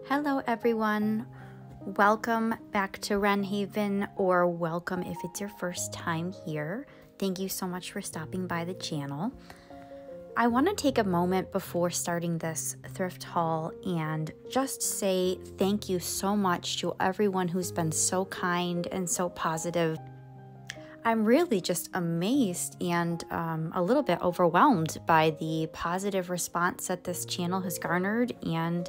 Hello everyone, welcome back to Wren Haven, or welcome if it's your first time here. Thank you so much for stopping by the channel. I want to take a moment before starting this thrift haul and just say thank you so much to everyone who's been so kind and so positive. I'm really just amazed and a little bit overwhelmed by the positive response that this channel has garnered, and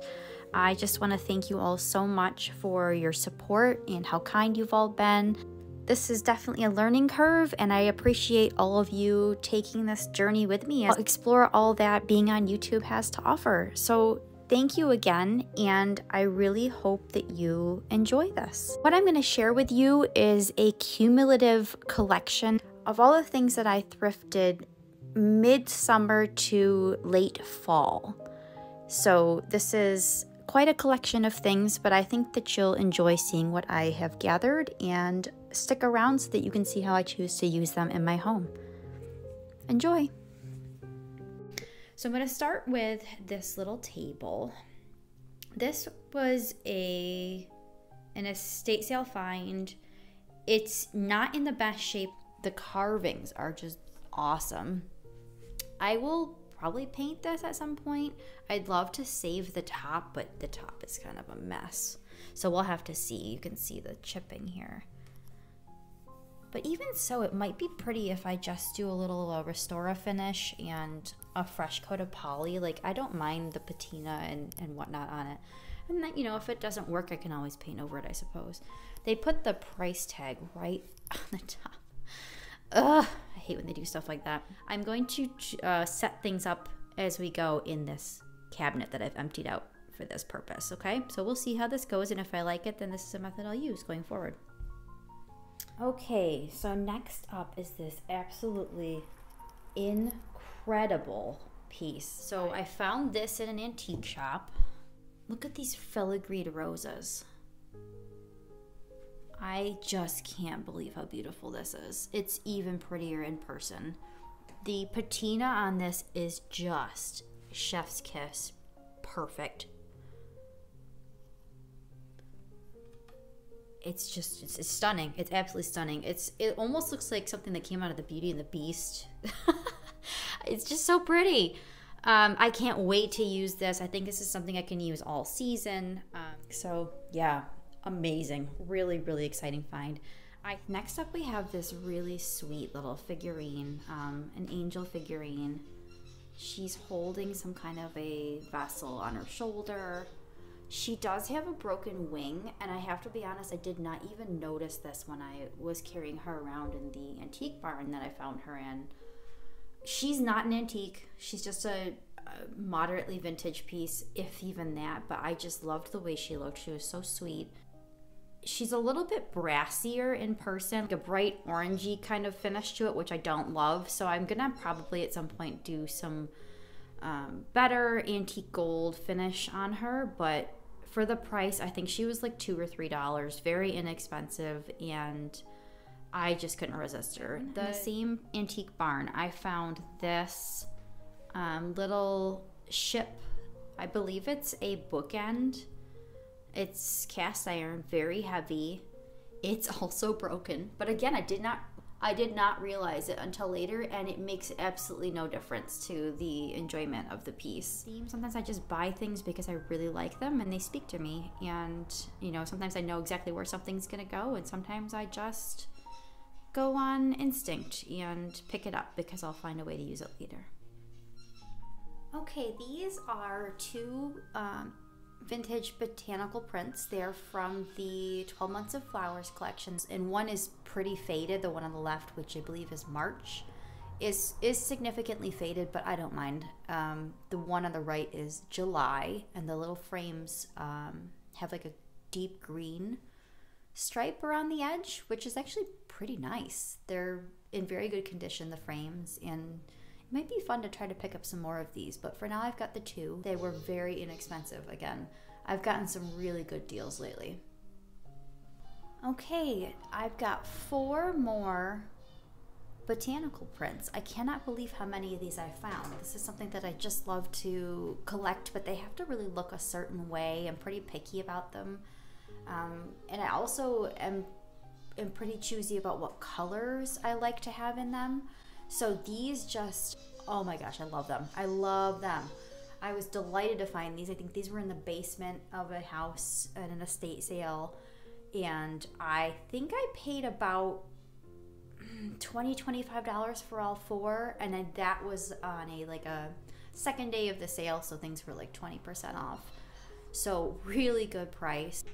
I just want to thank you all so much for your support and how kind you've all been. This is definitely a learning curve, and I appreciate all of you taking this journey with me as I explore all that being on YouTube has to offer. So thank you again, and I really hope that you enjoy this. What I'm going to share with you is a cumulative collection of all the things that I thrifted mid-summer to late fall. So this is quite a collection of things, but I think that you'll enjoy seeing what I have gathered, and stick around so that you can see how I choose to use them in my home. Enjoy! So I'm going to start with this little table. This was an estate sale find. It's not in the best shape. The carvings are just awesome. I will probably paint this at some point. I'd love to save the top, but the top is kind of a mess. So we'll have to see. You can see the chipping here. But even so, it might be pretty if I just do a little Restora finish and a fresh coat of poly. Like, I don't mind the patina and whatnot on it. And then, you know, if it doesn't work, I can always paint over it, I suppose. They put the price tag right on the top. Ugh, I hate when they do stuff like that. I'm going to set things up as we go in this cabinet that I've emptied out for this purpose, okay? So we'll see how this goes, and if I like it, then this is a method I'll use going forward. Okay, so next up is this absolutely incredible piece. So I found this in an antique shop. Look at these filigreed roses. I just can't believe how beautiful this is. It's even prettier in person. The patina on this is just chef's kiss. Perfect. It's just, it's stunning. It's absolutely stunning. It almost looks like something that came out of the Beauty and the Beast. It's just so pretty. I can't wait to use this. I think this is something I can use all season. So yeah, amazing. Really, really exciting find. Next up we have this really sweet little figurine, an angel figurine. She's holding some kind of a vessel on her shoulder. She does have a broken wing, and I have to be honest, I did not even notice this when I was carrying her around in the antique barn that I found her in. She's not an antique. She's just a moderately vintage piece, if even that, but I just loved the way she looked. She was so sweet. She's a little bit brassier in person, like a bright orangey kind of finish to it, which I don't love. So I'm gonna probably at some point do some better antique gold finish on her, but for the price, I think she was like $2 or $3, very inexpensive, and I just couldn't resist her. The same antique barn, I found this little ship. I believe it's a bookend. It's cast iron, very heavy. It's also broken, but again, I did not realize it until later, and it makes absolutely no difference to the enjoyment of the piece. Sometimes I just buy things because I really like them and they speak to me, and you know, sometimes I know exactly where something's gonna go, and sometimes I just go on instinct and pick it up because I'll find a way to use it later. Okay, these are two vintage botanical prints. They're from the 12 Months of Flowers collections, and one is pretty faded. The one on the left, which I believe is March, is significantly faded, but I don't mind. The one on the right is July, and the little frames have like a deep green stripe around the edge, which is actually pretty nice. They're in very good condition, the frames, and it might be fun to try to pick up some more of these, but for now I've got the two. They were very inexpensive. Again, I've gotten some really good deals lately. Okay, I've got 4 more botanical prints. I cannot believe how many of these I found. This is something that I just love to collect, but they have to really look a certain way. I'm pretty picky about them. And I also am pretty choosy about what colors I like to have in them. So these just, oh my gosh, I love them. I love them. I was delighted to find these. I think these were in the basement of a house at an estate sale. And I think I paid about $25 for all four, and then that was on a second day of the sale, so things were like 20% off. So really good price.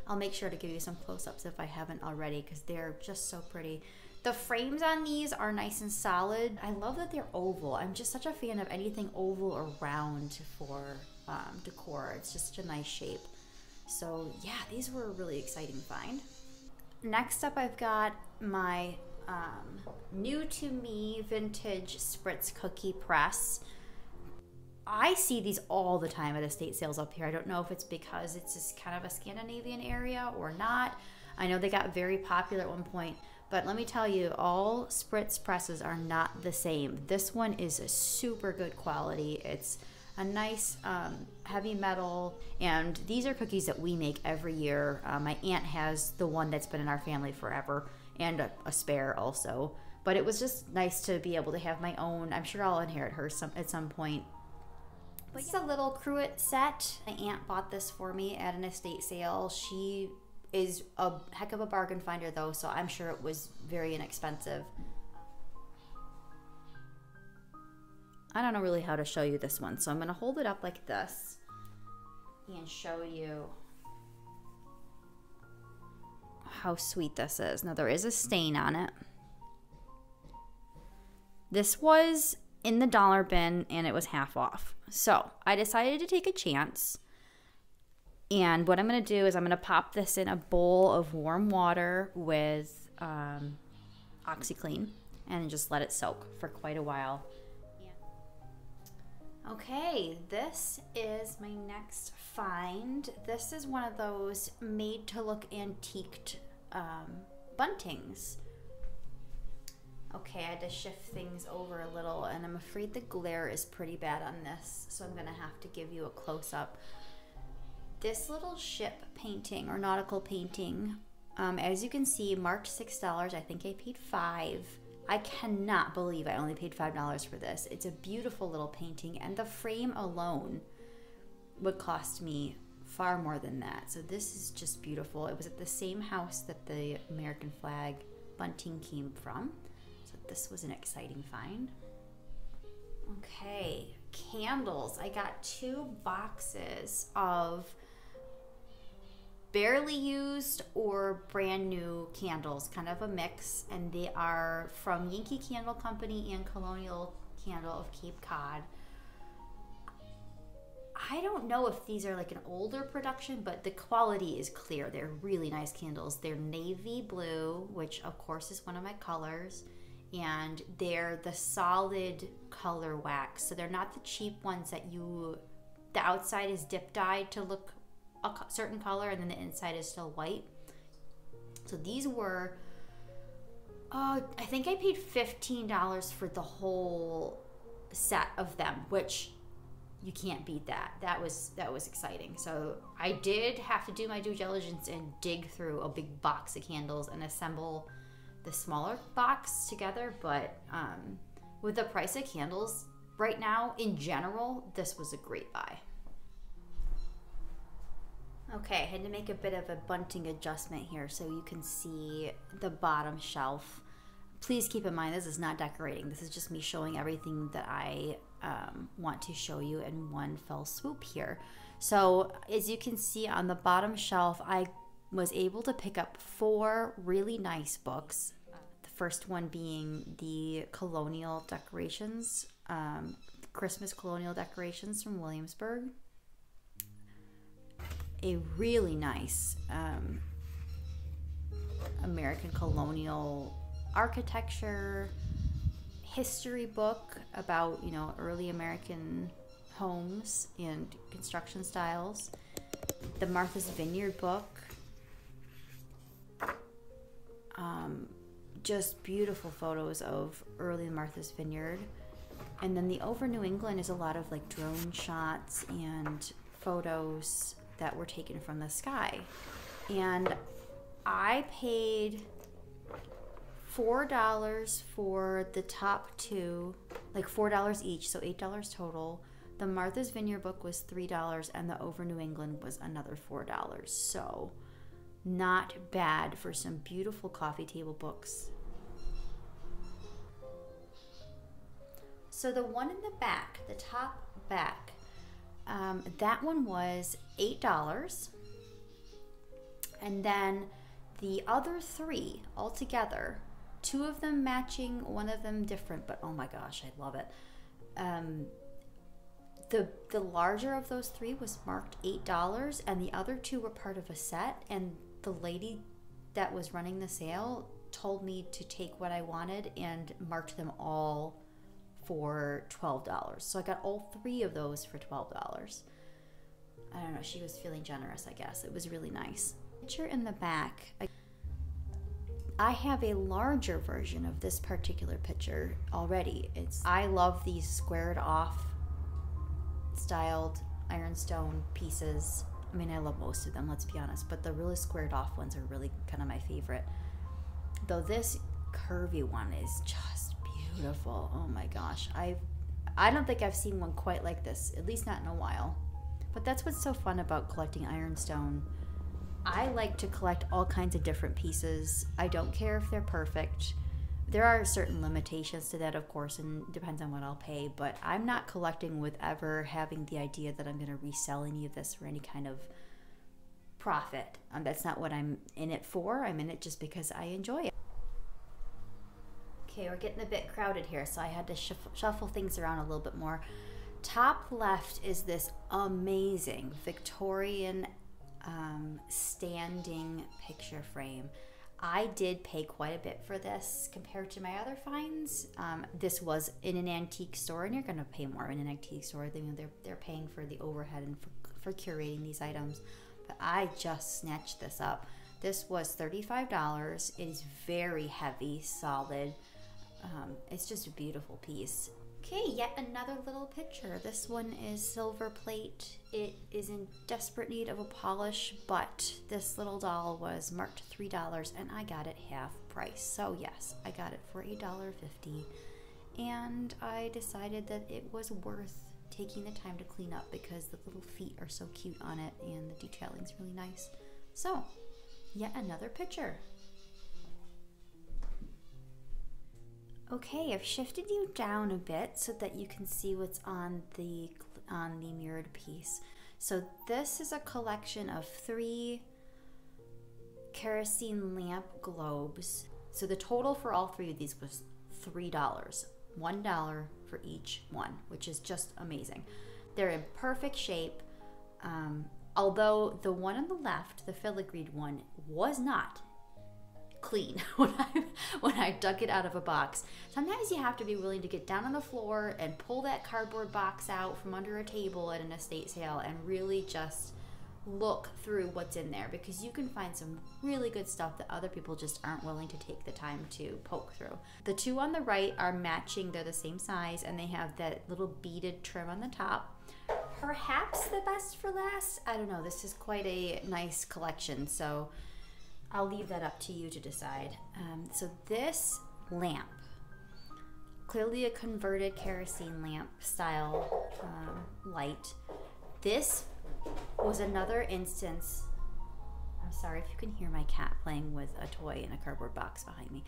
I'll make sure to give you some close-ups if I haven't already, because they're just so pretty. The frames on these are nice and solid. I love that they're oval. I'm just such a fan of anything oval or round for decor. It's just such a nice shape. So yeah, these were a really exciting find. Next up, I've got my new to me vintage spritz cookie press. I see these all the time at estate sales up here. I don't know if it's because it's just kind of a Scandinavian area or not. I know they got very popular at one point, but let me tell you, all spritz presses are not the same. This one is a super good quality. It's a nice heavy metal, and these are cookies that we make every year. My aunt has the one that's been in our family forever, and a spare also. But it was just nice to be able to have my own. I'm sure I'll inherit her at some point. But it's a little cruet set. My aunt bought this for me at an estate sale. She is a heck of a bargain finder though, so I'm sure it was very inexpensive. I don't know really how to show you this one, so I'm gonna hold it up like this and show you how sweet this is. Now there is a stain on it. This was in the dollar bin and it was half off. So I decided to take a chance. And what I'm gonna do is I'm gonna pop this in a bowl of warm water with OxyClean and just let it soak for quite a while. Okay, this is my next find. This is one of those made to look antiqued buntings. Okay, I had to shift things over a little, and I'm afraid the glare is pretty bad on this, so I'm gonna have to give you a close-up. This little ship painting or nautical painting, as you can see, marked $6. I think I paid $5. I cannot believe I only paid $5 for this. It's a beautiful little painting, and the frame alone would cost me far more than that. So this is just beautiful. It was at the same house that the American flag bunting came from. So this was an exciting find. Okay, candles. I got 2 boxes of barely used or brand new candles, kind of a mix, and they are from Yankee Candle Company and Colonial Candle of Cape Cod. I don't know if these are like an older production, but the quality is clear. They're really nice candles. They're navy blue, which of course is one of my colors, and they're the solid color wax. So they're not the cheap ones that the outside is dip dyed to look a certain color and then the inside is still white. So these were, I think I paid $15 for the whole set of them, which you can't beat that. That was exciting. So I did have to do my due diligence and dig through a big box of candles and assemble the smaller box together. But with the price of candles right now, in general, this was a great buy. Okay, I had to make a bit of a bunting adjustment here so you can see the bottom shelf. Please keep in mind, this is not decorating. This is just me showing everything that I want to show you in one fell swoop here. So as you can see on the bottom shelf, I was able to pick up 4 really nice books. The first one being the colonial decorations, Christmas colonial decorations from Williamsburg. A really nice American colonial architecture history book about, you know, early American homes and construction styles. The Martha's Vineyard book, just beautiful photos of early Martha's Vineyard. And then the Over New England is a lot of like drone shots and photos that were taken from the sky. And I paid $4 for the top two, like $4 each, so $8 total. The Martha's Vineyard book was $3 and the Over New England was another $4. So not bad for some beautiful coffee table books. So the one in the back, the top back, that one was $8. And then the other three altogether, two of them matching, one of them different, but oh my gosh, I love it. The larger of those three was marked $8 and the other two were part of a set, and the lady that was running the sale told me to take what I wanted and marked them all for $12. So I got all three of those for $12. I don't know, she was feeling generous, I guess. It was really nice. Picture in the back, I have a larger version of this particular picture already. I love these squared off styled ironstone pieces. I mean, I love most of them, let's be honest, but the really squared off ones are really kind of my favorite. Though this curvy one is just beautiful. Oh my gosh. I don't think I've seen one quite like this, at least not in a while. But that's what's so fun about collecting ironstone. I like to collect all kinds of different pieces. I don't care if they're perfect. There are certain limitations to that, of course, and depends on what I'll pay, but I'm not collecting with ever having the idea that I'm going to resell any of this for any kind of profit. That's not what I'm in it for. I'm in it just because I enjoy it. Okay, we're getting a bit crowded here, so I had to shuffle things around a little bit more. Top left is this amazing Victorian standing picture frame. I did pay quite a bit for this compared to my other finds. This was in an antique store, and you're going to pay more in an antique store. They're paying for the overhead and for curating these items. But I just snatched this up. This was $35. It is very heavy, solid. It's just a beautiful piece. Okay, yet another little picture. This one is silver plate. It is in desperate need of a polish, but this little doll was marked $3 and I got it half price. So yes, I got it for $1.50, and I decided that it was worth taking the time to clean up because the little feet are so cute on it and the detailing's really nice. So, yet another picture. Okay, I've shifted you down a bit so that you can see what's on the mirrored piece. So this is a collection of 3 kerosene lamp globes. So the total for all 3 of these was $3. $1 for each one, which is just amazing. They're in perfect shape. Although the one on the left, the filigreed one, was not clean when I dug it out of a box. Sometimes you have to be willing to get down on the floor and pull that cardboard box out from under a table at an estate sale and really just look through what's in there, because you can find some really good stuff that other people just aren't willing to take the time to poke through. The 2 on the right are matching. They're the same size and they have that little beaded trim on the top. Perhaps the best for last. I don't know. This is quite a nice collection, so I'll leave that up to you to decide. So this lamp, clearly a converted kerosene lamp style light. This was another instance. I'm sorry if you can hear my cat playing with a toy in a cardboard box behind me.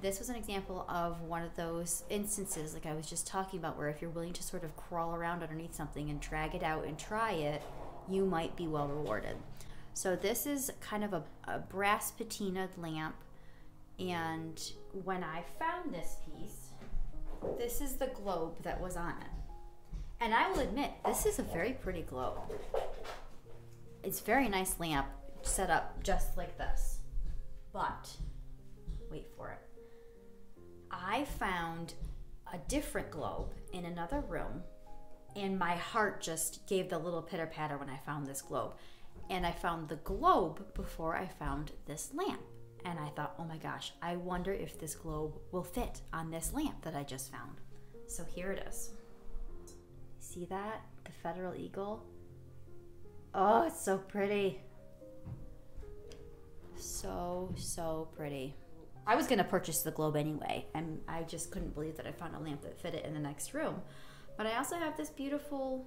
This was an example of one of those instances, like I was just talking about, where if you're willing to sort of crawl around underneath something and drag it out and try it, you might be well rewarded. So this is kind of a brass patinaed lamp, and when I found this piece, this is the globe that was on it. And I will admit, this is a very pretty globe. It's a very nice lamp set up just like this. But, wait for it. I found a different globe in another room, and my heart just gave the little pitter patter when I found this globe. And I found the globe before I found this lamp. And I thought, oh my gosh, I wonder if this globe will fit on this lamp that I just found. So here it is. See that? The Federal Eagle. Oh, it's so pretty. So, so pretty. I was gonna purchase the globe anyway, and I just couldn't believe that I found a lamp that fit it in the next room. But I also have this beautiful,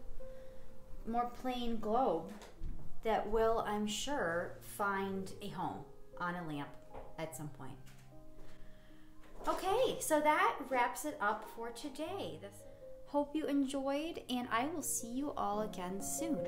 more plain globe that will, I'm sure, find a home on a lamp at some point. Okay, so that wraps it up for today. Hope you enjoyed, and I will see you all again soon.